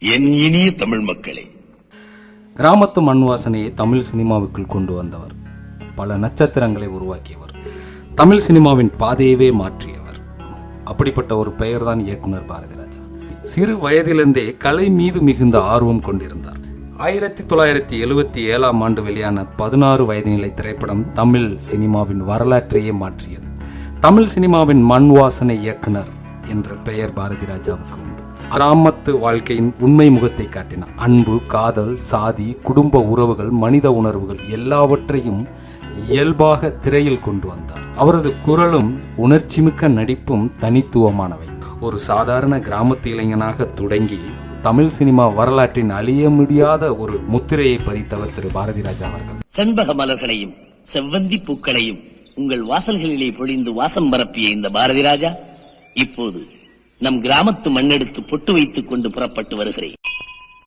என் இனிய தமிழ் மக்களே, கிராமத்து மண் வாசனையை தமிழ் சினிமாவுக்குள் கொண்டு வந்தவர், பல நட்சத்திரங்களை உருவாக்கியவர், தமிழ் சினிமாவின் பாதையவே மாற்றியவர். அப்படிப்பட்ட ஒரு பெயர்தான் இயக்குனர் பாரதிராஜா. சிறு வயதிலிருந்தே கலை மீது மிகுந்த ஆர்வம் கொண்டிருந்தார். 1977ஆம் ஆண்டு வெளியான 16 வயது நிலை திரைப்படம் தமிழ் சினிமாவின் வரலாற்றையே மாற்றியது. தமிழ் சினிமாவின் மண் வாசனை இயக்குனர் என்ற பெயர் பாரதிராஜாவுக்கு உண்டு. கிராமத்து வாழ்க்கையின் உண்மை முகத்தை காட்டினார். அன்பு, காதல், சாதி, குடும்ப உறவுகள், மனித உணர்வுகள் எல்லாவற்றையும் இயல்பாக திரையில் கொண்டு வந்தார். அவரது குரலும் உணர்ச்சிமிக்க நடிப்பும் தனித்துவமானவை. ஒரு சாதாரண கிராமத்து இளைஞனாக தொடங்கி தமிழ் சினிமா வரலாற்றின் அழிய முடியாத ஒரு முத்திரையை பதித்தவர் திரு பாரதிராஜா அவர்கள். செண்பக மலர்களையும் செவ்வந்தி பூக்களையும் உங்கள் வாசல்களிலே பொழிந்து வாசம் பரப்பிய இந்த பாரதிராஜா இப்போது நம் கிராமத்து மண்ணெடுத்து பொட்டு வைத்துக் கொண்டு புறப்பட்டு வருகிறேன்.